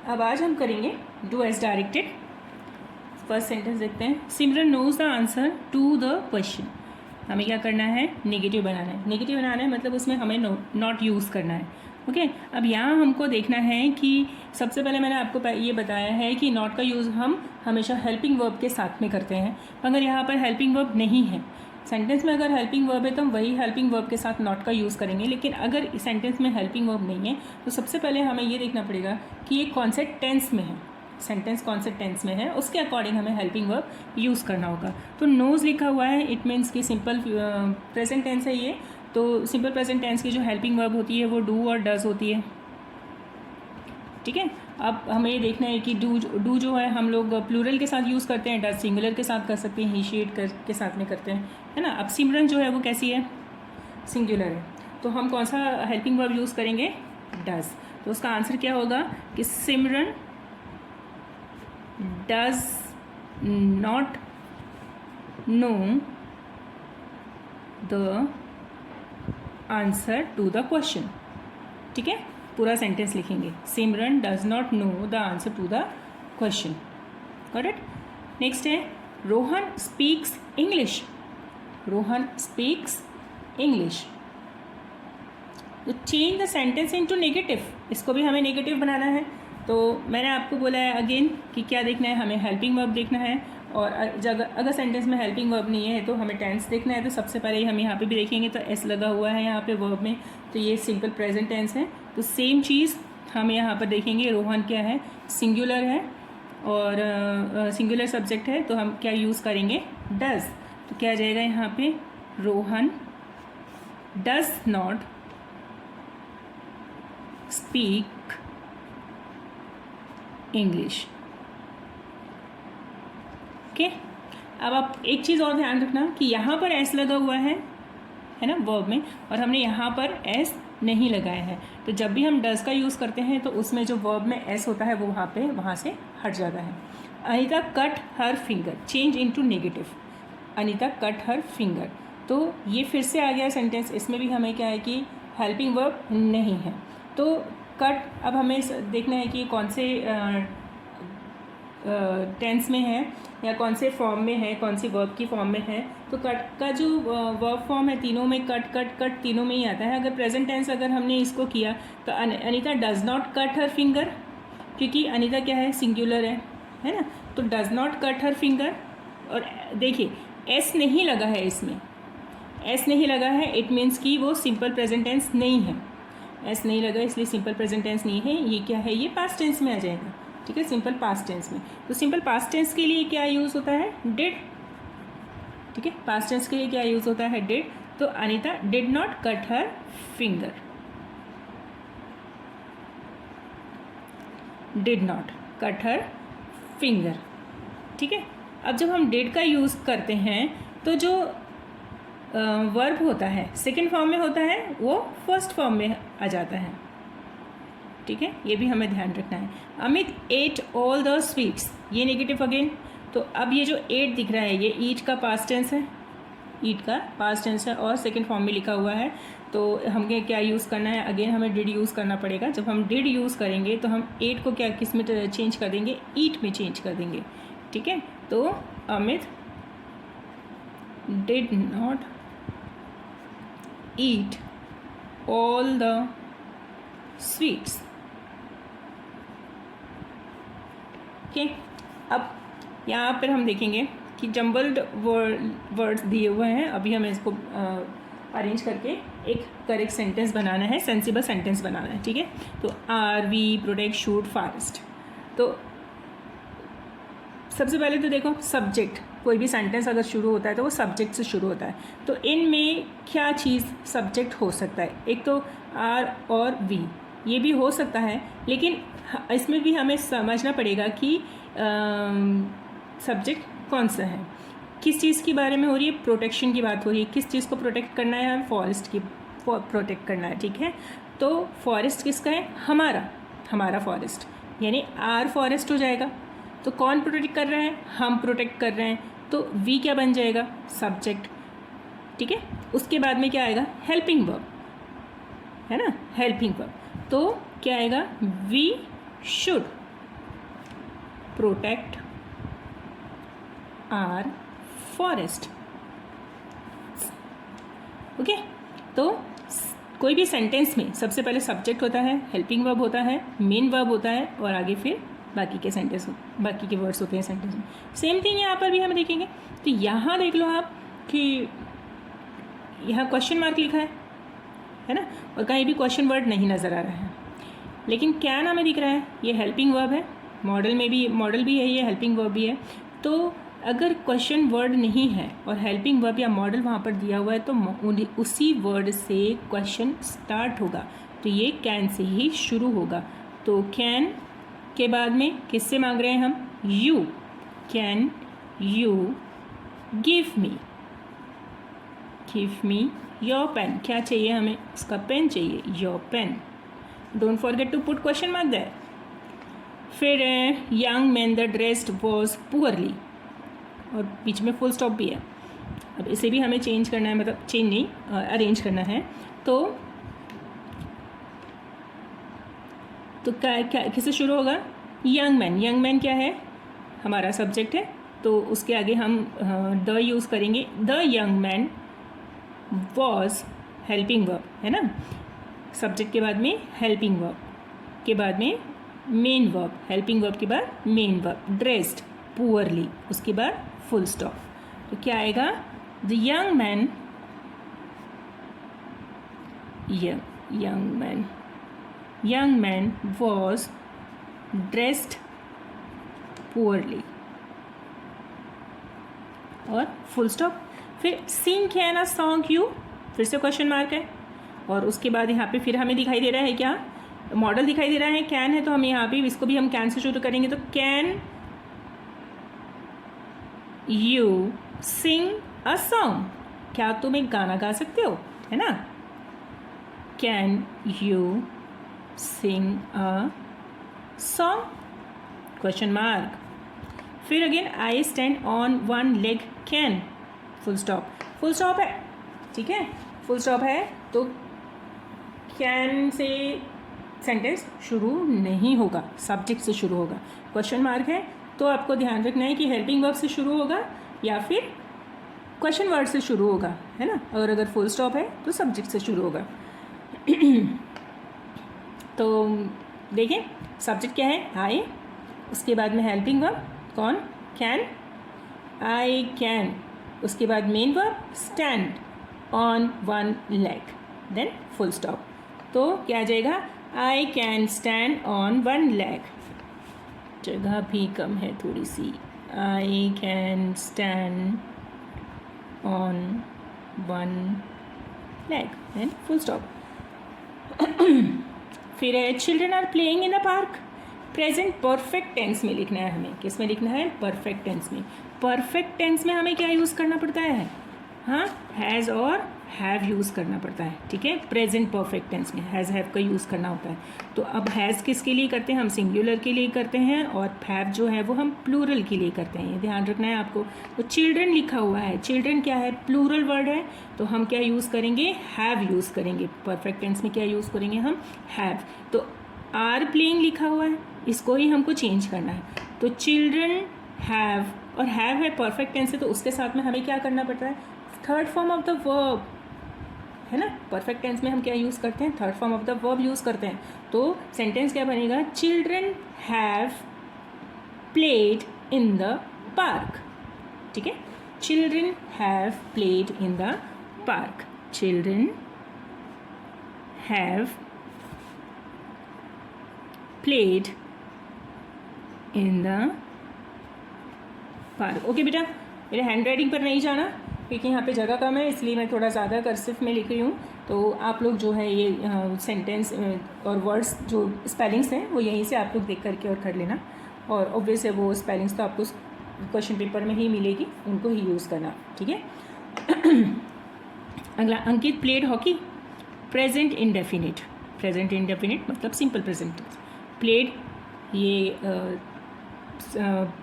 अब आज हम करेंगे do as directed. First sentence देखते हैं। Simran knows the answer to the question. हमें क्या करना है, नेगेटिव बनाना है। नेगेटिव बनाना है मतलब उसमें हमें नॉट यूज़ करना है। ओके अब यहाँ हमको देखना है कि सबसे पहले मैंने आपको ये बताया है कि नॉट का यूज़ हम हमेशा हेल्पिंग वर्ब के साथ में करते हैं। अगर यहाँ पर हेल्पिंग वर्ब नहीं है, सेंटेंस में अगर हेल्पिंग वर्ब है तो हम वही हेल्पिंग वर्ब के साथ नॉट का यूज़ करेंगे। लेकिन अगर सेंटेंस में हेल्पिंग वर्ब नहीं है तो सबसे पहले हमें ये देखना पड़ेगा कि ये कौन से टेंस में है, सेंटेंस कौन से टेंस में है, उसके अकॉर्डिंग हमें हेल्पिंग वर्ब यूज़ करना होगा। तो नोज लिखा हुआ है, इट मीन्स कि सिंपल प्रेजेंट टेंस है ये। तो सिंपल प्रेजेंट टेंस की जो हेल्पिंग वर्ब होती है वो डू और डज होती है। ठीक है, अब हमें ये देखना है कि डू जो है हम लोग प्लूरल के साथ यूज़ करते हैं, डज सिंगुलर के साथ कर सकते हैं, ही शी इट के साथ में करते हैं, है ना। अब सिमरन जो है वो कैसी है, सिंगुलर है, तो हम कौन सा हेल्पिंग वर्ब यूज़ करेंगे, डज। तो उसका आंसर क्या होगा कि Simran does not know the answer to the question. ठीक है, पूरा सेंटेंस लिखेंगे, Simran does not know the answer to the question. Got it. Next है Rohan speaks English. Rohan speaks English. तो change the sentence into negative, इसको भी हमें नेगेटिव बनाना है। तो मैंने आपको बोला है अगेन कि क्या देखना है, हमें हेल्पिंग वर्ब देखना है। और अगर सेंटेंस में हेल्पिंग वर्ब नहीं है तो हमें टेंस देखना है। तो सबसे पहले हम यहाँ पे भी देखेंगे तो एस लगा हुआ है यहाँ पे वर्ब में, तो ये सिंपल प्रेजेंट टेंस है। तो सेम चीज़ हम यहाँ पर देखेंगे, रोहन क्या है, सिंगुलर है और सिंगुलर सब्जेक्ट है, तो हम क्या यूज़ करेंगे, डज। तो क्या आ जाएगा यहाँ पे, Rohan does not speak English. Okay, अब आप एक चीज़ और ध्यान रखना कि यहाँ पर एस लगा हुआ है ना वर्ब में, और हमने यहाँ पर एस नहीं लगाया है। तो जब भी हम डज का यूज़ करते हैं तो उसमें जो वर्ब में एस होता है वो वहाँ से हट जाता है। Anita cut her finger, change into negative. Anita cut her finger, तो ये फिर से आ गया सेंटेंस। इसमें भी हमें क्या है कि हेल्पिंग वर्ब नहीं है। तो कट, अब हमें देखना है कि कौन से टेंस में है या कौन से फॉर्म में है, कौन सी वर्ब की फॉर्म में है। तो कट का जो वर्ब फॉर्म है तीनों में कट कट कट तीनों में ही आता है। अगर प्रेजेंट टेंस अगर हमने इसको किया तो Anita does not cut her finger, क्योंकि अनीता क्या है, सिंगुलर है ना। तो does not cut her finger, और देखिए एस नहीं लगा है, इसमें एस नहीं लगा है, इट मीन्स कि वो सिंपल प्रेजेंट टेंस नहीं है। एस नहीं लगा इसलिए सिंपल प्रेजेंट टेंस नहीं है। ये क्या है, ये पास्ट टेंस में आ जाएगा। ठीक है, सिंपल पास्ट टेंस में। तो सिंपल पास्ट टेंस के लिए क्या यूज़ होता है, डिड। ठीक है, पास्ट टेंस के लिए क्या यूज़ होता है, डिड। तो Anita did not cut her finger, did not cut her finger. ठीक है, अब जब हम डिड का यूज़ करते हैं तो जो वर्ब होता है सेकंड फॉर्म में होता है वो फर्स्ट फॉर्म में आ जाता है। ठीक है, ये भी हमें ध्यान रखना है। Amit at all the sweets, ये नेगेटिव अगेन। तो अब ये जो एट दिख रहा है ये ईट का पास्ट टेंस है, ईट का पास्ट टेंस है और सेकंड फॉर्म में लिखा हुआ है। तो हमें क्या यूज़ करना है, अगेन हमें डिड यूज़ करना पड़ेगा। जब हम डिड यूज़ करेंगे तो हम एट को क्या किस में चेंज कर देंगे, ईट में चेंज कर देंगे। ठीक है, तो Amit did not eat all the sweets. Okay, अब यहाँ पर हम देखेंगे कि जम्बल्ड वर्ड्स दिए हुए हैं। अभी हमें इसको अरेंज करके एक करेक्ट सेंटेंस बनाना है, सेंसिबल सेंटेंस बनाना है। ठीक है, तो are we protect should forest. तो सबसे पहले तो देखो सब्जेक्ट, कोई भी सेंटेंस अगर शुरू होता है तो वो सब्जेक्ट से शुरू होता है। तो इनमें क्या चीज़ सब्जेक्ट हो सकता है, एक तो आर और वी, ये भी हो सकता है। लेकिन इसमें भी हमें समझना पड़ेगा कि सब्जेक्ट कौन सा है, किस चीज़ के बारे में हो रही है, प्रोटेक्शन की बात हो रही है, किस चीज़ को प्रोटेक्ट करना है, हमें फॉरेस्ट की प्रोटेक्ट करना है। ठीक है, तो फॉरेस्ट किसका है, हमारा फॉरेस्ट, यानी आर फॉरेस्ट हो जाएगा। तो कौन प्रोटेक्ट कर रहा है, हम प्रोटेक्ट कर रहे हैं, तो वी क्या बन जाएगा, सब्जेक्ट। ठीक है, उसके बाद में क्या आएगा, हेल्पिंग वर्ब, है ना, हेल्पिंग वर्ब। तो क्या आएगा, we should, protect our forest. Okay, तो कोई भी सेंटेंस में सबसे पहले सब्जेक्ट होता है, हेल्पिंग वर्ब होता है, मेन वर्ब होता है और आगे फिर बाकी के सेंटेंस, बाकी के वर्ड्स होते हैं सेंटेंस में। सेम थिंग यहाँ पर भी हम देखेंगे। तो यहाँ देख लो आप कि यहाँ क्वेश्चन मार्क लिखा है ना, और कहीं भी क्वेश्चन वर्ड नहीं नज़र आ रहा है, लेकिन कैन हमें दिख रहा है, ये हेल्पिंग वर्ब है, मॉडल में भी मॉडल भी है, ये हेल्पिंग वर्ब भी है। तो अगर क्वेश्चन वर्ड नहीं है और हेल्पिंग वर्ब या मॉडल वहाँ पर दिया हुआ है तो उसी वर्ड से क्वेश्चन स्टार्ट होगा, तो ये कैन से ही शुरू होगा। तो कैन के बाद में किससे मांग रहे हैं हम, you, can you give me your pen, क्या चाहिए हमें, उसका पेन चाहिए, your pen. Don't forget to put question mark there. फिर young man the dressed was poorly, और बीच में फुल स्टॉप भी है। अब इसे भी हमें चेंज करना है, मतलब चेंज नहीं, अरेंज करना है। तो क्या किससे शुरू होगा, यंग मैन क्या है, हमारा सब्जेक्ट है, तो उसके आगे हम द यूज़ करेंगे। The young man was helping verb है ना, सब्जेक्ट के बाद में हेल्पिंग वर्ब के बाद में मेन वर्ब, हेल्पिंग वर्ब के बाद मेन वर्ब, ड्रेस्ड पुअरली, उसके बाद फुल स्टॉप। तो क्या आएगा, the young man was dressed poorly और फुल स्टॉप। फिर सिंग कैन अ सॉन्ग यू, फिर से क्वेश्चन मार्क है, और उसके बाद यहाँ पे फिर हमें दिखाई दे रहा है क्या, मॉडल दिखाई दे रहा है, कैन है, तो हम यहाँ पे इसको भी हम कैन से शुरू करेंगे। तो can you sing a song, क्या तुम एक गाना गा सकते हो, है ना, can you sing a song, question mark. फिर again I stand on one leg can, full stop है, ठीक है, फुल स्टॉप है, तो कैन से सेंटेंस शुरू नहीं होगा, सब्जेक्ट से शुरू होगा। क्वेश्चन मार्क है तो आपको ध्यान रखना है कि हेल्पिंग वर्ब से शुरू होगा या फिर क्वेश्चन वर्ड से शुरू होगा, है ना, और अगर फुल स्टॉप है तो सब्जेक्ट से शुरू होगा। तो देखें, सब्जेक्ट क्या है, आई, उसके बाद में हेल्पिंग वर्ब कौन, कैन, आई कैन, उसके बाद main verb stand on one leg, then full stop. तो क्या आ जाएगा, I can stand on one leg, जगह भी कम है थोड़ी सी, I can stand on one leg, then full stop. फिर है children are playing in the park, present perfect tense में लिखना है हमें, किस में लिखना है, परफेक्ट टेंस में। परफेक्ट टेंस में हमें क्या यूज़ करना पड़ता है, हाँ, हैज़ और हैव यूज़ करना पड़ता है, ठीक है, प्रेजेंट परफेक्ट टेंस में हैज़ हैव का यूज़ करना होता है। तो अब हैज़ किसके लिए करते हैं, हम सिंगुलर के लिए करते हैं, और हैव जो है वो हम प्लूरल के लिए करते हैं, ये ध्यान रखना है आपको। तो चिल्ड्रन लिखा हुआ है, चिल्ड्रन क्या है, प्लूरल वर्ड है, तो हम क्या यूज़ करेंगे, हैव यूज़ करेंगे, परफेक्ट टेंस में क्या यूज़ करेंगे हम, हैव। तो आर प्लेइंग लिखा हुआ है, इसको ही हमको चेंज करना है। तो चिल्ड्रन हैव, और हैव है परफेक्ट टेंस है, तो उसके साथ में हमें क्या करना पड़ता है, third form of the verb, है ना, परफेक्ट टेंस में हम क्या यूज़ करते हैं, third form of the verb use करते हैं। तो सेंटेंस क्या बनेगा, children have played in the park, ठीक है, children have played in the park, children have played in the park. Okay बेटा, मेरे हैंड राइटिंग पर नहीं जाना क्योंकि यहाँ पे जगह कम है, इसलिए मैं थोड़ा ज़्यादा कर्सिव में लिख रही हूँ। तो आप लोग जो है ये सेंटेंस और वर्ड्स जो स्पेलिंग्स हैं वो यहीं से आप लोग देख करके और कर लेना, और ऑब्वियस है वो स्पेलिंग्स तो आपको क्वेश्चन पेपर में ही मिलेगी, उनको ही यूज़ करना, ठीक है। अगला, Ankit played hockey, present indefinite, present indefinite मतलब सिंपल प्रेजेंट, प्लेड ये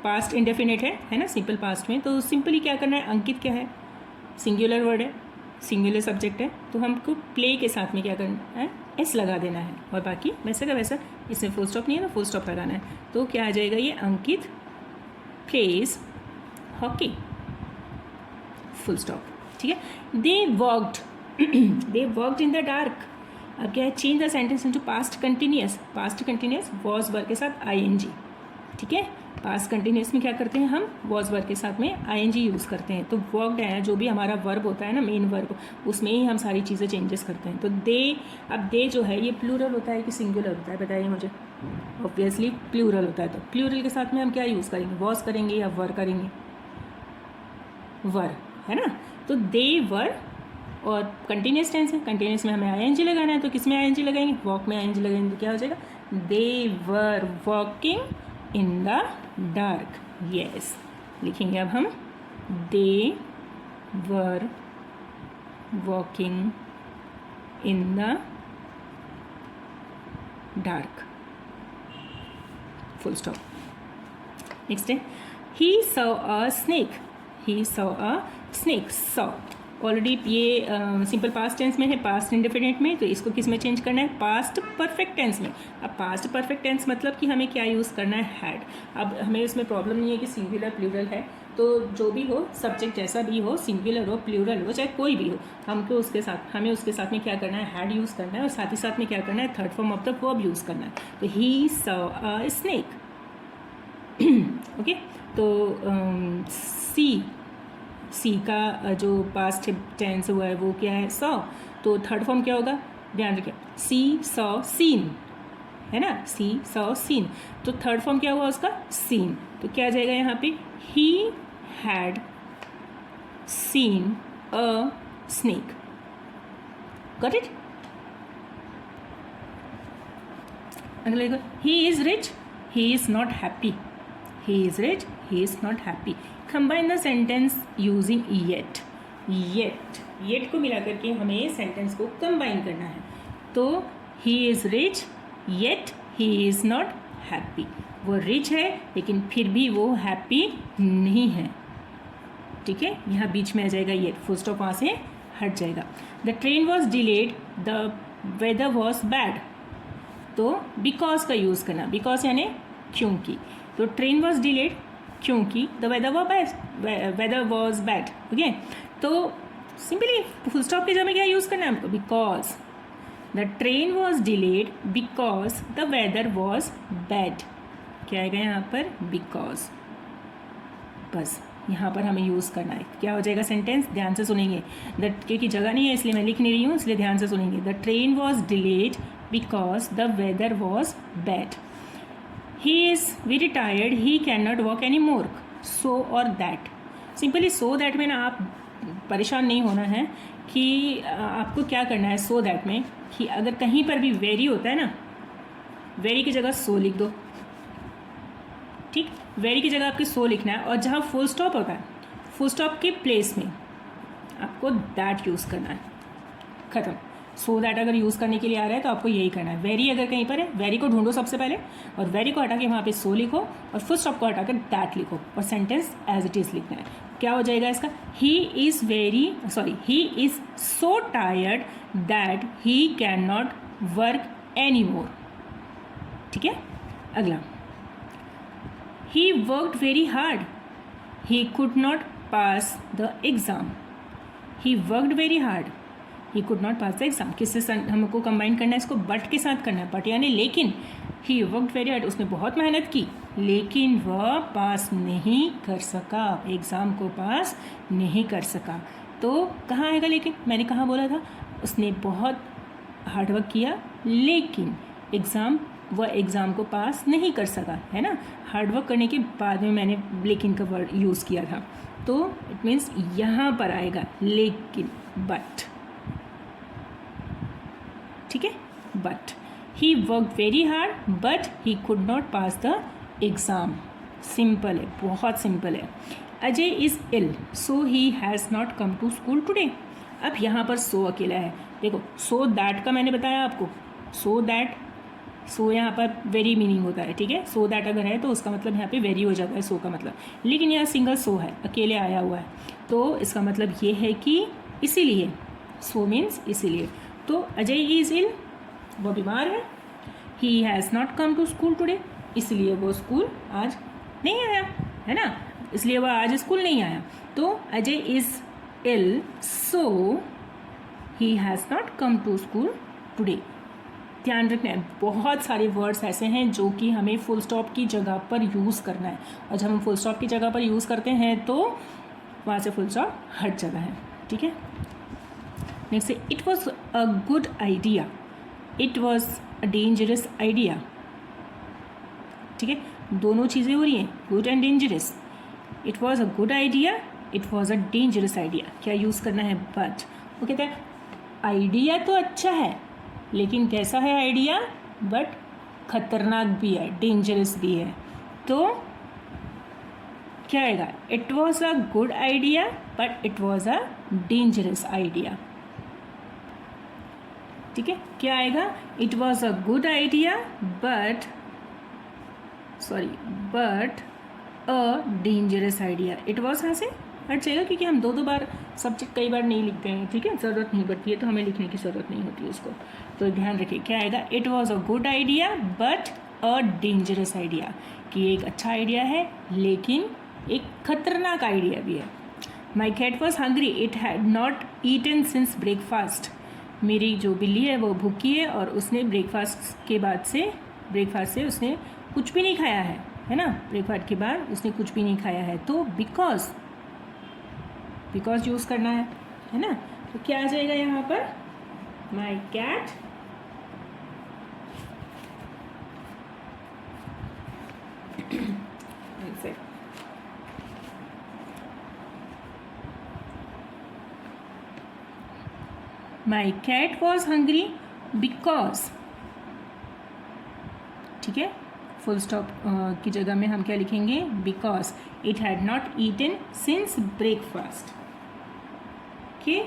पास्ट इंडेफिनिट है ना, सिंपल पास्ट में। तो सिंपली क्या करना है, अंकित क्या है, सिंगुलर वर्ड है, सिंगुलर सब्जेक्ट है, तो हमको प्ले के साथ में क्या करना है, एस लगा देना है, और बाकी वैसे का वैसा, इसमें फुल स्टॉप नहीं है ना, फुल स्टॉप लगाना है। तो क्या आ जाएगा, ये अंकित प्लेज हॉकी, फुल स्टॉप। ठीक है, they worked in the dark. अब क्या है, change the sentence into past continuous. Past continuous was verb के साथ आईएनजी। ठीक है, पास्ट कंटिन्यूअस में क्या करते हैं हम, वॉज वर्ब के साथ में आईएनजी यूज़ करते हैं। तो वर्कड है जो भी हमारा वर्ब होता है ना, मेन वर्ब, उसमें ही हम सारी चीज़ें चेंजेस करते हैं। तो दे, अब दे जो है ये प्लूरल होता है कि सिंगुलर होता है, बताइए मुझे। ऑब्वियसली प्लूरल होता है, तो प्लूरल के साथ में हम क्या यूज़ करेंगे, वॉज करेंगे या वर करेंगे, वर, है ना। तो दे वर, और कंटिन्यूस टेंस है, कंटिन्यूस में हमें आईएनजी लगाना है, तो किस में आईएनजी लगाएंगे, वॉक में आईएनजी लगाएंगे, तो क्या हो जाएगा, they were walking in the dark. Yes, लिखेंगे अब हम, they were walking in the dark, full stop. Next है, he saw a snake, he saw a snake. Saw already ये सिंपल पास्ट टेंस में है, पास्ट इंडेफिनिट में, तो इसको किस में चेंज करना है, पास्ट परफेक्ट टेंस में। अब पास्ट परफेक्ट टेंस मतलब कि हमें क्या यूज़ करना है, हैड। अब हमें इसमें प्रॉब्लम नहीं है कि सिंगुलर प्लूरल है, तो जो भी हो, सब्जेक्ट जैसा भी हो, सिंगुलर हो प्लूरल हो चाहे कोई भी हो, हमको उसके साथ, हमें उसके साथ में क्या करना है, हैड यूज़ करना है, और साथ ही साथ में क्या करना है, third form of the verb use करना है। तो ही सॉ अ स्नेक। ओके, तो सी का जो पास्ट टेंस हुआ है वो क्या है, सॉ। तो थर्ड फॉर्म क्या होगा, ध्यान रखिए, सी सॉ सीन, है ना, सी सॉ सीन। तो थर्ड फॉर्म क्या हुआ उसका, सीन। तो क्या आ जाएगा यहाँ पे, he had seen a snake. Got it. अगला देखो, he is rich, he is not happy. He is rich, he is not happy. Combine the sentence using yet. Yet को मिला करके हमें सेंटेंस को कंबाइन करना है। तो he is rich, yet he is not happy. वो रिच है लेकिन फिर भी वो हैप्पी नहीं है। ठीक है, यहाँ बीच में आ जाएगा येट, फुल स्टॉप वहाँ से हट जाएगा। The train was delayed, the weather was bad. तो बिकॉज का यूज़ करना, बिकॉज यानी क्योंकि। तो ट्रेन वॉज डिलेड क्योंकि the weather was bad. Okay, तो सिंपली फुल स्टॉप के जगह क्या यूज़ करना है हमको, because the train was delayed because the weather was bad. क्या आएगा यहाँ पर, बिकॉज। बस यहाँ पर हमें यूज़ करना है। क्या हो जाएगा सेंटेंस, ध्यान से सुनेंगे, द क्योंकि जगह नहीं है इसलिए मैं लिख नहीं रही हूँ, इसलिए ध्यान से सुनेंगे। The train was delayed because the weather was bad. He is very tired, he cannot walk anymore. So or that. Simply so that में ना आप परेशान नहीं होना है कि आपको क्या करना है so that में, कि अगर कहीं पर भी very होता है ना, very की जगह so लिख दो। ठीक, very की जगह आपके so लिखना है, और जहाँ full stop होता है, full stop के प्लेस में आपको that यूज़ करना है। ख़त्म। सो दैट अगर यूज़ करने के लिए आ रहा है तो आपको यही करना है। वेरी अगर कहीं पर है, वेरी को ढूंढो सबसे पहले, और वेरी को हटा के वहाँ पे सो लिखो, और फुल स्टॉप को हटा कर दैट लिखो, और सेंटेंस एज इट इज़ लिखना है। क्या हो जाएगा इसका, he is so tired that he can not work any more. ठीक है, अगला, he worked very hard, he could not pass the exam. He worked very hard, he could not pass the exam. किससे हमको combine करना है, इसको but के साथ करना है, बट यानी लेकिन। ही वर्कड वेरी हार्ड, उसने बहुत मेहनत की लेकिन वह पास नहीं कर सका, एग्ज़ाम को पास नहीं कर सका। तो कहाँ आएगा लेकिन, मैंने कहाँ बोला था, उसने बहुत हार्डवर्क किया लेकिन वह एग्ज़ाम को पास नहीं कर सका, है ना। हार्डवर्क करने के बाद में मैंने लेकिन का वर्ड यूज़ किया था, तो इट मीन्स यहाँ पर आएगा लेकिन, बट। ठीक है, but he work very hard but he could not pass the exam. Simple है, बहुत सिंपल है। Ajay is ill so he has not come to school today. अब यहाँ पर सो अकेला है, देखो सो दैट का मैंने बताया आपको, सो दैट, सो यहाँ पर वेरी मीनिंग होता है। ठीक है, सो दैट अगर है तो उसका मतलब यहाँ पे वेरी हो जाता है सो का मतलब, लेकिन यहाँ सिंगल सो है, अकेले आया हुआ है, तो इसका मतलब ये है कि इसीलिए, सो मीन्स इसीलिए। तो अजय इज़ इल, वो बीमार है, he has not come to school today, इसलिए वो स्कूल आज नहीं आया। है ना, इसलिए वह आज स्कूल नहीं आया। तो Ajay is ill so he has not come to school today. ध्यान रखना है, बहुत सारे वर्ड्स ऐसे हैं जो कि हमें फुल स्टॉप की जगह पर यूज़ करना है, और जब हम फुल स्टॉप की जगह पर यूज़ करते हैं तो वहाँ से फुल स्टॉप हट जाता है। ठीक है, नेक्स्ट है it was a good idea, it was a dangerous idea. ठीक है, दोनों चीज़ें हो रही हैं, good and dangerous. It was a good idea, it was a dangerous idea. क्या यूज़ करना है? बट। वो कहते हैं आइडिया तो अच्छा है, लेकिन कैसा है आइडिया? बट खतरनाक भी है, डेंजरस भी है। तो क्या आएगा? It was a good idea but it was a dangerous idea. ठीक है, क्या आएगा? It was a good idea but a dangerous idea. It was यहाँ से हट जाएगा क्योंकि हम दो बार सब्जेक्ट कई बार नहीं लिखते हैं। ठीक है, ज़रूरत नहीं पड़ती है तो हमें लिखने की ज़रूरत नहीं होती है उसको, तो ध्यान रखिए क्या आएगा? It was a good idea but a dangerous idea, कि एक अच्छा आइडिया है लेकिन एक खतरनाक आइडिया भी है। My cat was hungry, it had not eaten since breakfast. मेरी जो बिल्ली है वो भूखी है और उसने ब्रेकफास्ट से उसने कुछ भी नहीं खाया है ना, ब्रेकफास्ट के बाद उसने कुछ भी नहीं खाया है। तो बिकॉज यूज़ करना है ना, तो क्या आ जाएगा यहाँ पर? My cat my cat was hungry because. ठीक है, फुल स्टॉप की जगह में हम क्या लिखेंगे? Because it had not eaten since breakfast. Okay,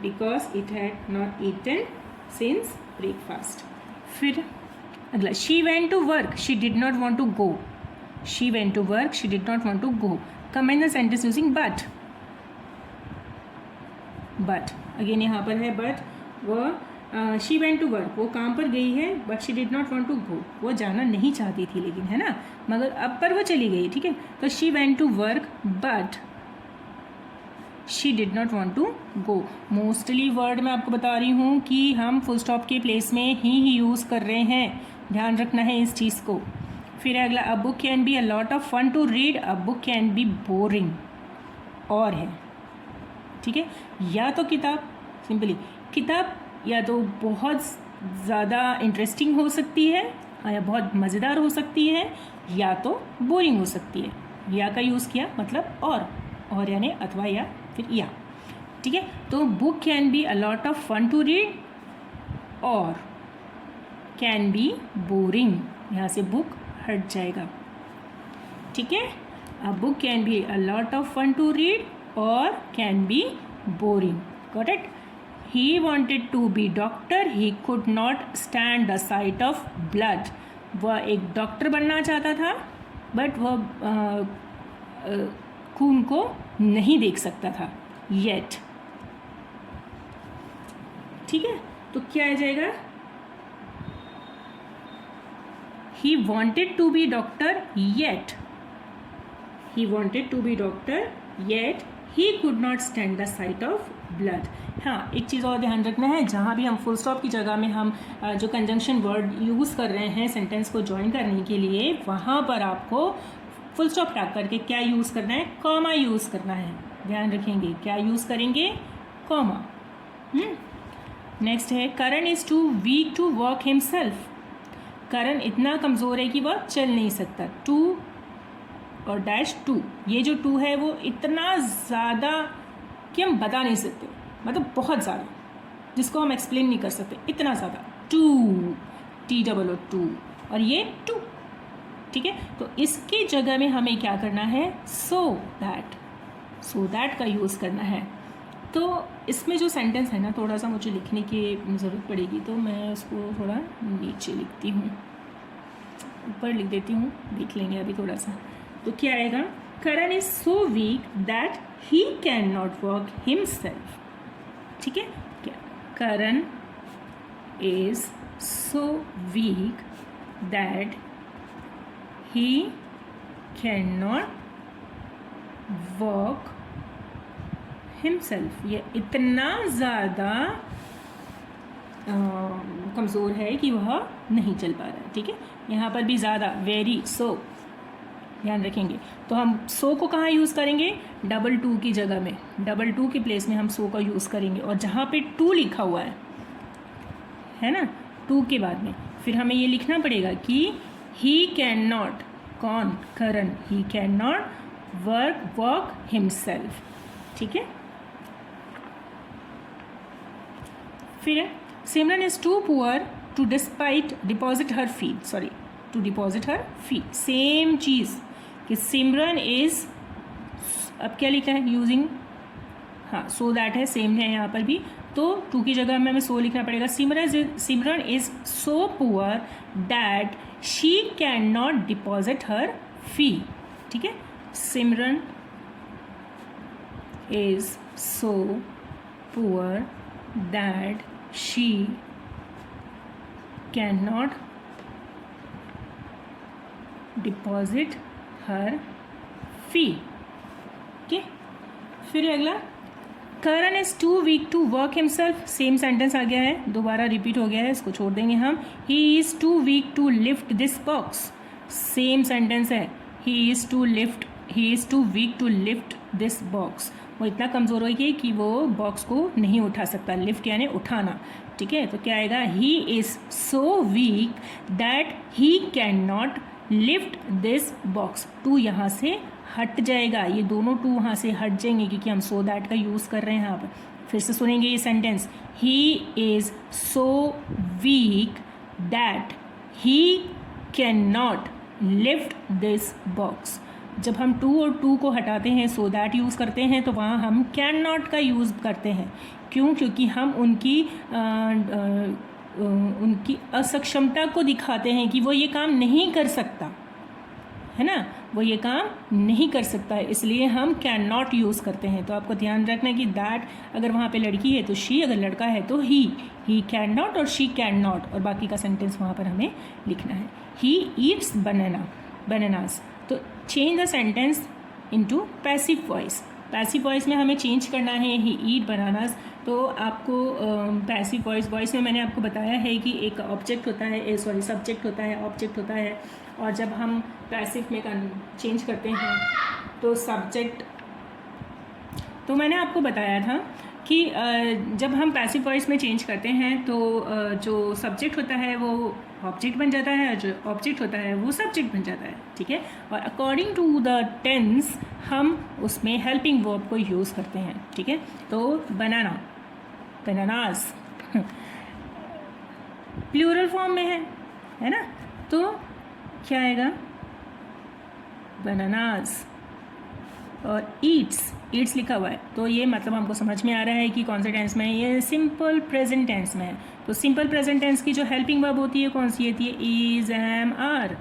because it had not eaten since breakfast. फिर अगला, she went to work, she did not want to go. She went to work, she did not want to go. Comment the sentence using but. Again यहाँ पर है but. वो she went to work, वो काम पर गई है, but she did not want to go, वो जाना नहीं चाहती थी लेकिन, है ना, मगर अब पर वो चली गई। ठीक है, तो she went to work but she did not want to go. Mostly word मैं आपको बता रही हूँ कि हम फुल स्टॉप के प्लेस में ही यूज़ कर रहे हैं, ध्यान रखना है इस चीज़ को। फिर अगला, a book can be a lot of fun to read, a book can be boring. और है, ठीक है, या तो किताब, सिंपली किताब या तो बहुत ज़्यादा इंटरेस्टिंग हो सकती है या बहुत मज़ेदार हो सकती है, या तो बोरिंग हो सकती है। या का यूज़ किया मतलब और यानी अथवा या फिर या। ठीक है, तो book can be a lot of fun to read और कैन बी बोरिंग, यहाँ से बुक हट जाएगा। ठीक है, a book can be a lot of fun to read और can be boring. Got it? He wanted to be doctor, he could not stand the sight of blood. वह एक doctor बनना चाहता था बट वह खून को नहीं देख सकता था येट। ठीक है, तो क्या आ जाएगा? He wanted to be doctor yet, he wanted to be doctor yet he could not stand the sight of blood। हाँ, एक चीज़ और ध्यान रखना है, जहाँ भी हम फुल स्टॉप की जगह में हम जो कंजंक्शन वर्ड यूज़ कर रहे हैं सेंटेंस को ज्वाइन करने के लिए, वहाँ पर आपको फुल स्टॉप हटा करके क्या यूज़ करना है? कॉमा यूज़ करना है। ध्यान रखेंगे, क्या यूज़ करेंगे? कॉमा। नेक्स्ट है, Karan is too weak to walk himself. Karan इतना कमज़ोर है कि वह चल नहीं सकता। टू और डैश टू, ये जो टू है वो इतना ज़्यादा कि हम बता नहीं सकते, मतलब बहुत ज़्यादा, जिसको हम एक्सप्लेन नहीं कर सकते, इतना ज़्यादा। टू, TOO टू, और ये टू। ठीक है, तो इसकी जगह में हमें क्या करना है? सो दैट का यूज़ करना है। तो इसमें जो सेंटेंस है ना, थोड़ा सा मुझे लिखने की ज़रूरत पड़ेगी, तो मैं उसको थोड़ा नीचे लिखती हूँ, ऊपर लिख देती हूँ, देख लेंगे अभी थोड़ा सा। तो क्या आएगा? Karan is so weak that he can not walk himself. ठीक है, क्या? Karan is so weak that he can not work himself. ये इतना ज़्यादा कमज़ोर है कि वह नहीं चल पा रहा है। ठीक है, यहाँ पर भी ज़्यादा, वेरी, सो, ध्यान रखेंगे। तो हम सो को कहाँ यूज़ करेंगे? डबल टू की जगह में, डबल टू के प्लेस में हम सो का यूज़ करेंगे। और जहाँ पे टू लिखा हुआ है ना, टू के बाद में फिर हमें ये लिखना पड़ेगा कि ही कैन नॉट, कौन? Karan, he can not work himself. ठीक है, फिर Simran is too poor to deposit her fee. Same चीज़ कि सिमरन इज, अब क्या लिखा है? यूजिंग, हाँ, सो दैट है, सेम है यहाँ पर भी। तो टू की जगह में हमें सो लिखना पड़ेगा। Simran is so poor that she can not deposit her fee. ठीक है, Simran is so poor that she can not deposit her fee. Okay, फिर अगला, Karan is too weak to work himself. Same sentence आ गया है, दोबारा रिपीट हो गया है, इसको छोड़ देंगे हम। He is too weak to lift this box. Same sentence है, he is too weak to lift this box. वो इतना कमज़ोर है कि वो बॉक्स को नहीं उठा सकता। लिफ्ट यानी उठाना। ठीक है, तो क्या आएगा? He is so weak that he can not lift this box. Too यहाँ से हट जाएगा, ये दोनों टू वहाँ से हट जाएंगे क्योंकि हम सो दैट का यूज़ कर रहे हैं यहाँ पर। फिर से सुनेंगे ये sentence, he is so weak that he can not lift this box. जब हम टू और टू को हटाते हैं, सो दैट यूज़ करते हैं, तो वहाँ हम कैन नॉट का यूज़ करते हैं। क्यों? क्योंकि हम उनकी असक्षमता को दिखाते हैं कि वो ये काम नहीं कर सकता है ना, वो ये काम नहीं कर सकता है, इसलिए हम कैन नॉट यूज़ करते हैं। तो आपको ध्यान रखना है कि दैट अगर वहाँ पे लड़की है तो शी, अगर लड़का है तो ही कैन नॉट और शी कैन नॉट, और बाकी का सेंटेंस वहाँ पर हमें लिखना है। He eats bananas. तो change the sentence into passive voice. Passive voice में हमें चेंज करना है ही ईट बनानास। तो आपको पैसिव वॉइस में मैंने आपको बताया है कि एक ऑब्जेक्ट होता है, सब्जेक्ट होता है, ऑब्जेक्ट होता है, और जब हम पैसिव में चेंज करते हैं तो सब्जेक्ट, तो मैंने आपको बताया था कि जब हम पैसिव वॉइस में चेंज करते हैं तो जो सब्जेक्ट होता है वो ऑब्जेक्ट बन जाता है, और जो ऑब्जेक्ट होता है वो सब्जेक्ट बन जाता है। ठीक है, और अकॉर्डिंग टू द टेंस हम उसमें हेल्पिंग वर्ब को यूज़ करते हैं। ठीक है, तो बनानास प्लूरल फॉर्म में है ना, तो क्या आएगा? बनानास। और ईट्स लिखा हुआ है, तो ये मतलब हमको समझ में आ रहा है कि कौन से टेंस में है। ये सिंपल प्रेजेंट टेंस में है। तो सिंपल प्रेजेंट टेंस की जो हेल्पिंग वर्ब होती है कौन सी होती है? इज, एम, आर,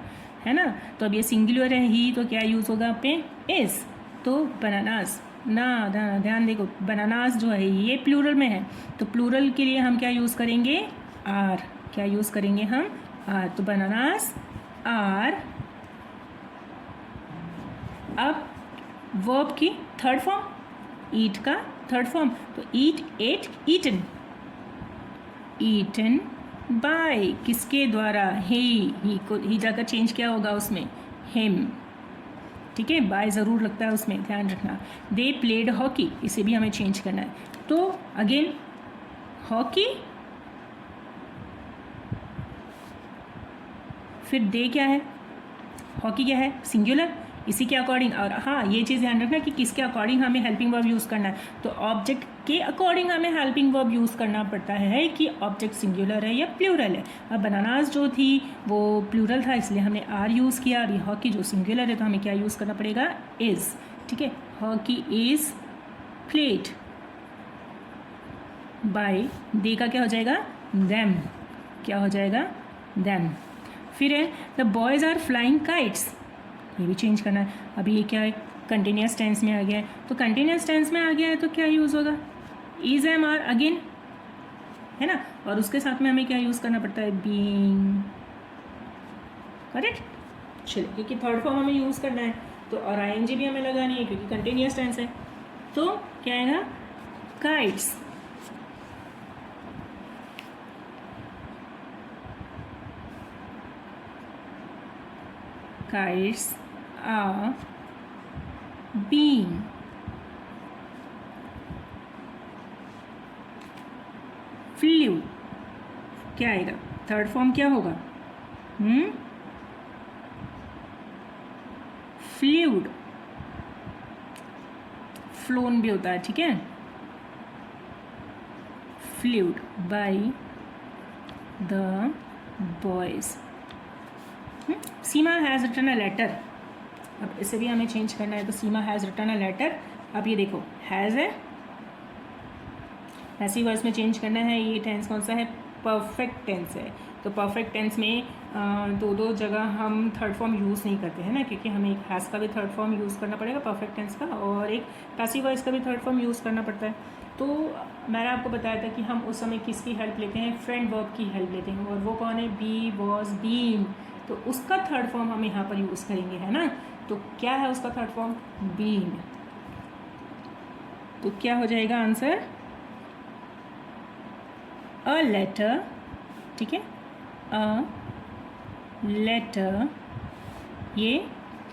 है ना। तो अब ये सिंगुलर है ही, तो क्या यूज़ होगा पे? इज। तो बनानास ना, ध्यान देखो, बनानास जो है ये प्लूरल में है, तो प्लूरल के लिए हम क्या यूज़ करेंगे? आर। क्या यूज़ करेंगे हम? आर। तो बनानास आर। अब वर्ब की थर्ड फॉर्म, ईट का थर्ड फॉर्म, तो ईट, एट, ईटन बाय, किसके द्वारा? ही जाकर चेंज क्या होगा उसमें? हिम। ठीक है, बाय ज़रूर लगता है उसमें, ध्यान रखना। दे प्लेड हॉकी, इसे भी हमें चेंज करना है। तो अगेन हॉकी, फिर दे क्या है? हॉकी क्या है? सिंगुलर, इसी के अकॉर्डिंग। और हाँ, ये चीज़ ध्यान रखना कि किसके अकॉर्डिंग हमें हेल्पिंग वर्ब यूज़ करना है। तो ऑब्जेक्ट के अकॉर्डिंग हमें हेल्पिंग वर्ब यूज़ करना पड़ता है कि ऑब्जेक्ट सिंगुलर है या प्लूरल है। अब बनानास जो थी वो प्लूरल था, इसलिए हमने आर यूज़ किया, और हॉकी जो सिंगुलर है तो हमें क्या यूज़ करना पड़ेगा? इज़। ठीक है, हॉकी इज़ प्लेड बाय, दे का क्या हो जाएगा? देम। क्या हो जाएगा? देम। फिर है the boys are flying kites, ये भी चेंज करना है। अभी ये क्या है? कंटिन्यूस टेंस में आ गया है, तो कंटिन्यूस टेंस में आ गया है तो क्या यूज़ होगा? इज, एम, आर अगेन, है ना। और उसके साथ में हमें क्या यूज़ करना पड़ता है? बीइंग। करेक्ट। चलिए, क्योंकि थर्ड फॉर्म हमें यूज़ करना है, तो और आईएनजी भी हमें लगानी है क्योंकि कंटिन्यूअस टेंस है। तो क्या आएगा, kites. Kites are being flew। क्या आएगा, थर्ड फॉर्म क्या होगा, फ्लूड। फ्लोन भी होता है, ठीक है, flown by the boys. Seema has written a letter. अब इसे भी हमें चेंज करना है, तो Seema has written a letter. अब ये देखो हैज़ है, पैसिव वॉइस में चेंज करना है। ये टेंस कौन सा है, परफेक्ट टेंस है। तो परफेक्ट टेंस में दो जगह हम थर्ड फॉर्म यूज़ नहीं करते हैं ना, क्योंकि हमें एक हैज़ का भी थर्ड फॉर्म यूज़ करना पड़ेगा परफेक्ट टेंस का, और एक पैसिव वॉइस का भी थर्ड फॉर्म यूज़ करना पड़ता है। तो मैंने आपको बताया था कि हम उस समय किसकी हेल्प लेते हैं, फ्रेंड वर्ब की हेल्प लेते हैं, और वो कौन है, बी, वॉज, बीन। तो उसका थर्ड फॉर्म हम यहाँ पर यूज़ करेंगे, है ना। तो क्या है उसका थर्ड फॉर्म, बीन। तो क्या हो जाएगा आंसर, अ लेटर, ठीक है, अ लेटर। ये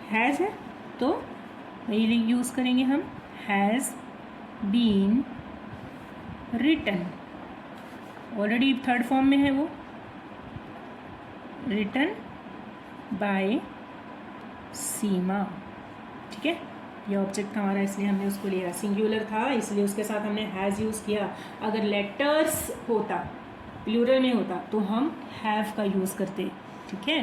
हैज़ है तो वही यूज़ करेंगे हम, has been written. Already third form में है वो, रिटन बाय सीमा, ठीक है। ये ऑब्जेक्ट था हमारा, इसलिए हमने उसको लिया, सिंगुलर था इसलिए उसके साथ हमने हैज़ यूज़ किया। अगर लेटर्स होता, प्लूरल में होता, तो हम हैव का यूज़ करते, ठीक है।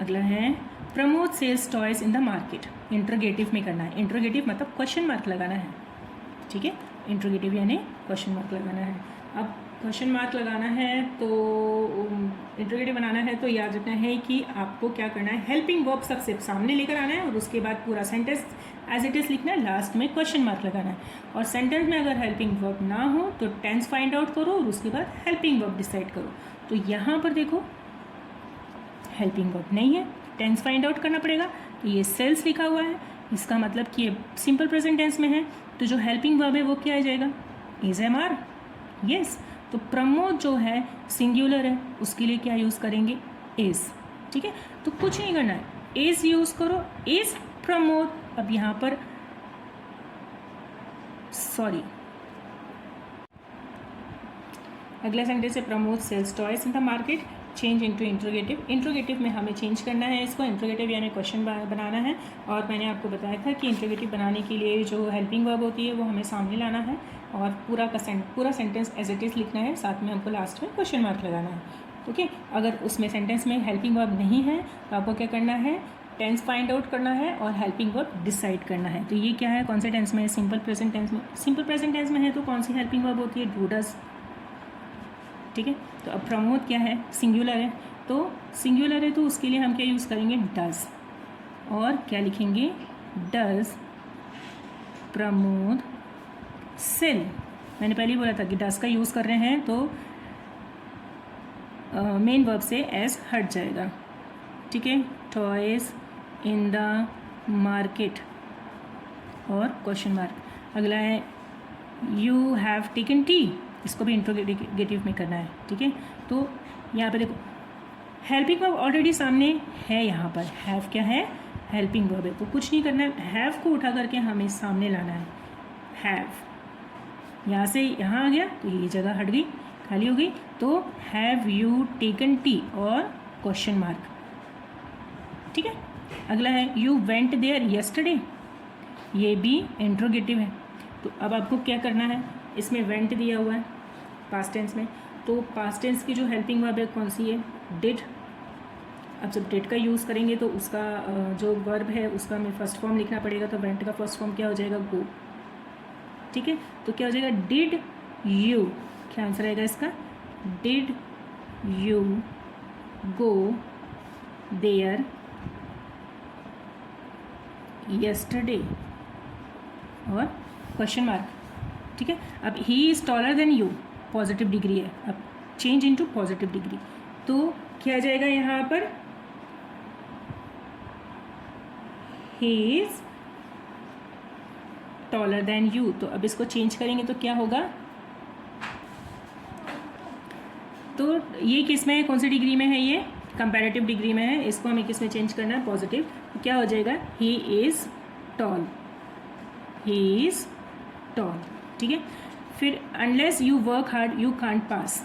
अगला है Pramod sells toys in the market. Interrogative में करना है, इंट्रोगेटिव मतलब क्वेश्चन मार्क लगाना है, ठीक है। इंट्रोगेटिव यानी क्वेश्चन मार्क लगाना है। अब क्वेश्चन मार्क लगाना है तो इंट्रोगेटिव बनाना है, तो याद रखना है कि आपको क्या करना है, हेल्पिंग वर्ब सबसे सामने लेकर आना है और उसके बाद पूरा सेंटेंस एज इट इज़ लिखना है, लास्ट में क्वेश्चन मार्क लगाना है। और सेंटेंस में अगर हेल्पिंग वर्ब ना हो तो टेंस फाइंड आउट करो और उसके बाद हेल्पिंग वर्ब डिसाइड करो। तो यहाँ पर देखो हेल्पिंग वर्ब नहीं है, टेंस फाइंड आउट करना पड़ेगा। तो ये सेल्स लिखा हुआ है, इसका मतलब कि ये सिंपल प्रेजेंट टेंस में है, तो जो हेल्पिंग वर्ब है वो क्या आ जाएगा, इज एम आर, यस। तो प्रमोद जो है सिंगुलर है, उसके लिए क्या यूज़ करेंगे, इज, ठीक है। तो कुछ नहीं करना है, इज यूज़ करो, इज प्रमोद। अब यहाँ पर सॉरी, अगला सेंटेंस है Pramod sells toys in the market, change into interrogative. Interrogative में हमें चेंज करना है इसको, इंट्रोगेटिव यानी क्वेश्चन बनाना है। और मैंने आपको बताया था कि इंट्रोगेटिव बनाने के लिए जो हेल्पिंग वर्ब होती है वो हमें सामने लाना है और पूरा सेंटेंस एज इट इज़ लिखना है, साथ में हमको लास्ट में क्वेश्चन मार्क लगाना है, ओके। अगर उसमें सेंटेंस में हेल्पिंग वर्ब नहीं है तो आपको क्या करना है, टेंस फाइंड आउट करना है और हेल्पिंग वर्ब डिसाइड करना है। तो ये क्या है, कौन से टेंस में है, सिंपल प्रेजेंट टेंस में। सिंपल प्रेजेंट टेंस में है तो कौन सी हेल्पिंग वर्ब होती है, डू डज, ठीक है। तो अब प्रमोद क्या है, सिंगुलर है, तो सिंगुलर है तो उसके लिए हम क्या यूज़ करेंगे, डज। और क्या लिखेंगे, डज प्रमोद सेल। मैंने पहले ही बोला था कि डज का यूज़ कर रहे हैं तो मेन वर्ब से एज हट जाएगा, ठीक है। टॉयज इन द मार्केट और क्वेश्चन मार्क। अगला है यू हैव टेकन टी, इसको भी इंट्रोगेटिव में करना है, ठीक है। तो यहाँ पे देखो हेल्पिंग वर्ब ऑलरेडी सामने है, यहाँ पर हैव क्या है, हेल्पिंग वर्ब है, तो कुछ नहीं करना है, हैव को उठा करके हमें सामने लाना है। हैव यहाँ से यहाँ आ गया तो ये जगह हट गई, खाली हो गई, तो हैव यू टेकन टी और क्वेश्चन मार्क, ठीक है। अगला है यू वेंट देयर यस्टरडे, ये भी इंट्रोगेटिव है। तो अब आपको क्या करना है, इसमें वेंट दिया हुआ है पास्ट टेंस में, तो पास्ट टेंस की जो हेल्पिंग वर्ब है कौन सी है, डिड। अब जब डिड का यूज़ करेंगे तो उसका जो वर्ब है उसका हमें फर्स्ट फॉर्म लिखना पड़ेगा, तो वेंट का फर्स्ट फॉर्म क्या हो जाएगा, गो, ठीक है। तो क्या हो जाएगा, डिड यू, क्या आंसर आएगा इसका, did you go there yesterday और क्वेश्चन मार्क, ठीक है। अब he is taller than you, positive degree है, अब चेंज इनटू पॉजिटिव डिग्री, तो क्या आ जाएगा यहाँ पर, ही इज़ टॉलर देन यू। तो अब इसको चेंज करेंगे तो क्या होगा, तो ये किस में है, कौन सी डिग्री में है, ये कंपैरेटिव डिग्री में है, इसको हमें किस में चेंज करना है, पॉजिटिव। तो क्या हो जाएगा, he is tall, he is tall. ठीक है, फिर unless you work hard you can't pass,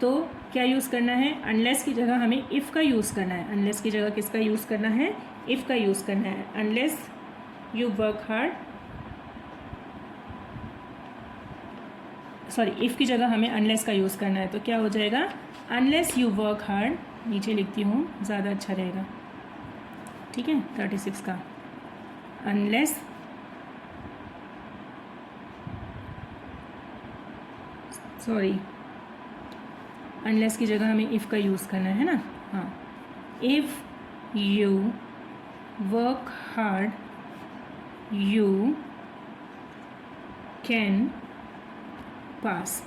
तो क्या यूज़ करना है, अनलेस की जगह हमें इफ़ का यूज़ करना है। अनलेस की जगह किसका यूज़ करना है, इफ़ का यूज़ करना है। Unless you work hard, sorry if की जगह हमें अनलेस का यूज़ करना है। तो क्या हो जाएगा, अनलेस यू वर्क हार्ड, नीचे लिखती हूँ ज़्यादा अच्छा रहेगा। ठीक है, 36 का अनलेस, सॉरी अनलेस की जगह हमें इफ़ का यूज़ करना है ना। हाँ, if you work hard you can pass.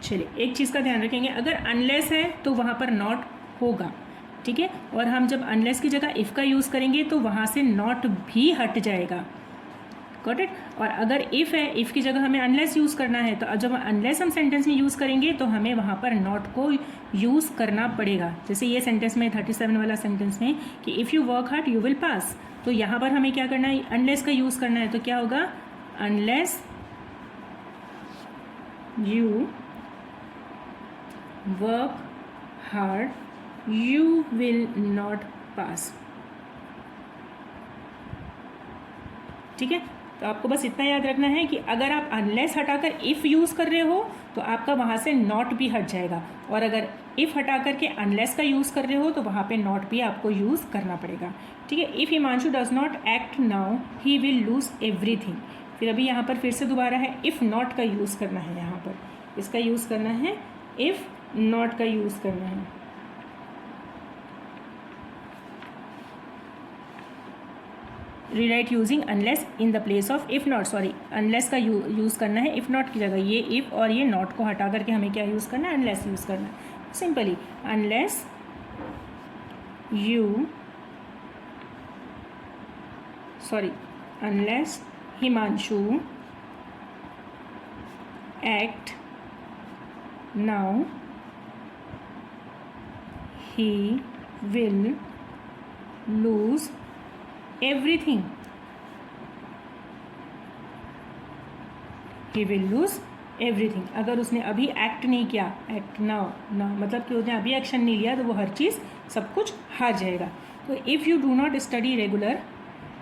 चलिए एक चीज़ का ध्यान रखेंगे, अगर अनलेस है तो वहाँ पर नॉट होगा। ठीक है, और हम जब अनलेस की जगह इफ़ का यूज़ करेंगे तो वहाँ से नॉट भी हट जाएगा। Got it. और अगर इफ़ है, इफ़ की जगह हमें अनलेस यूज़ करना है, तो जब अनलेस हम सेंटेंस में यूज़ करेंगे तो हमें वहाँ पर नॉट को यूज़ करना पड़ेगा। जैसे ये सेंटेंस में 37 वाला सेंटेंस में कि if you work hard you will pass, तो यहाँ पर हमें क्या करना है, अनलेस का यूज़ करना है। तो क्या होगा, unless you work hard you will not pass। ठीक है, तो आपको बस इतना याद रखना है कि अगर आप अनलेस हटाकर इफ़ यूज़ कर रहे हो तो आपका वहाँ से नॉट भी हट जाएगा, और अगर इफ़ हटा करके अनलेस का यूज़ कर रहे हो तो वहाँ पे नॉट भी आपको यूज़ करना पड़ेगा। ठीक है, if Himanshu does not act now he will lose everything. फिर अभी यहाँ पर फिर से दोबारा है, इफ़ नॉट का यूज़ करना है, यहाँ पर इसका यूज़ करना है, इफ़ नॉट का यूज़ करना है। Rewrite using unless in the place of if not, sorry unless का यूज़ करना है इफ़ नॉट की जगह। ये इफ़ और ये नॉट को हटा करके हमें क्या यूज़ करना है, अनलेस यूज़ करना है। Simply unless you, sorry unless Himanshu act now he will lose everything, he will lose everything। अगर उसने अभी एक्ट नहीं किया, एक्ट नाउ, ना मतलब कि उसने अभी एक्शन नहीं लिया, तो वो हर चीज़ सब कुछ हार जाएगा। तो if you do not study regular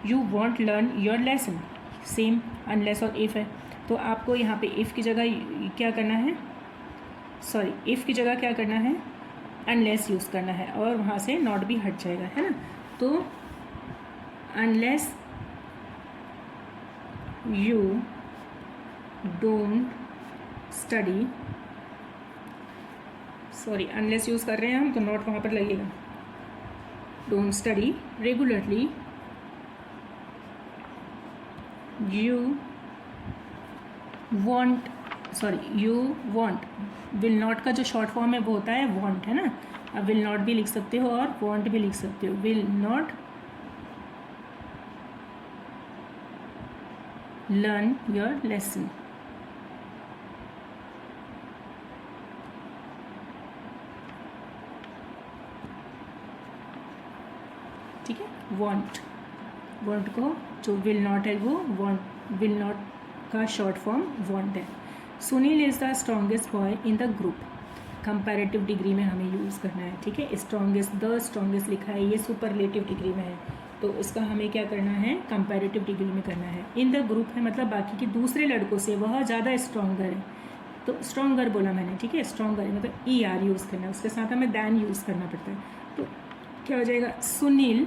you want learn your lesson. Same unless और इफ़ है, तो आपको यहाँ पे इफ़ की जगह क्या करना है, सॉरी इफ़ की जगह क्या करना है, अनलेस यूज़ करना है, और वहाँ से नॉट भी हट जाएगा, है ना। तो unless you don't study, sorry unless use कर रहे हैं हम तो नॉट वहाँ पर लगेगा, don't study regularly you want, sorry you want, will not का जो शॉर्ट फॉर्म है वो होता है वॉन्ट, है ना। अब विल नॉट भी लिख सकते हो और वॉन्ट भी लिख सकते हो। Will not learn your lesson. ठीक है, वॉन्ट, वॉन्ट को जो विल नॉट है वो वॉन्ट, विल नॉट का शॉर्ट फॉर्म वॉन्ट है। Sunil is the strongest boy in the group, comparative degree में हमें यूज़ करना है। ठीक है, स्ट्रॉन्गेस्ट, द स्ट्रॉन्गेस्ट लिखा है, ये सुपरलेटिव डिग्री में है, तो इसका हमें क्या करना है, कंपैरेटिव डिग्री में करना है। इन द ग्रुप है मतलब बाकी के दूसरे लड़कों से वह ज़्यादा स्ट्रॉन्गर है, तो स्ट्रॉन्गर बोला मैंने। ठीक है, स्ट्रॉन्गर मतलब ER यूज़ करना है, उसके साथ हमें दैन यूज़ करना पड़ता है। तो क्या हो जाएगा, Sunil,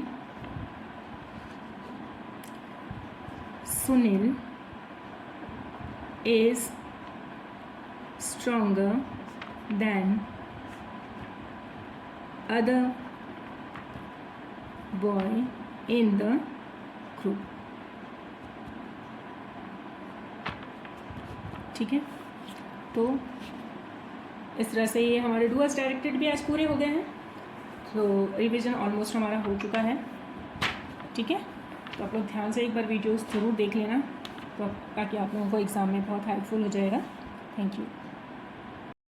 Sunil is stronger than other boy in the group। ठीक है, तो इस तरह से ये हमारे डूअर्स डायरेक्टेड भी आज पूरे हो गए हैं। तो रिवीजन ऑलमोस्ट हमारा हो चुका है। ठीक है, तो आप लोग ध्यान से एक बार वीडियोस ज़रूर देख लेना, तो ताकि आप लोगों को एग्ज़ाम में बहुत हेल्पफुल हो जाएगा। Thank you.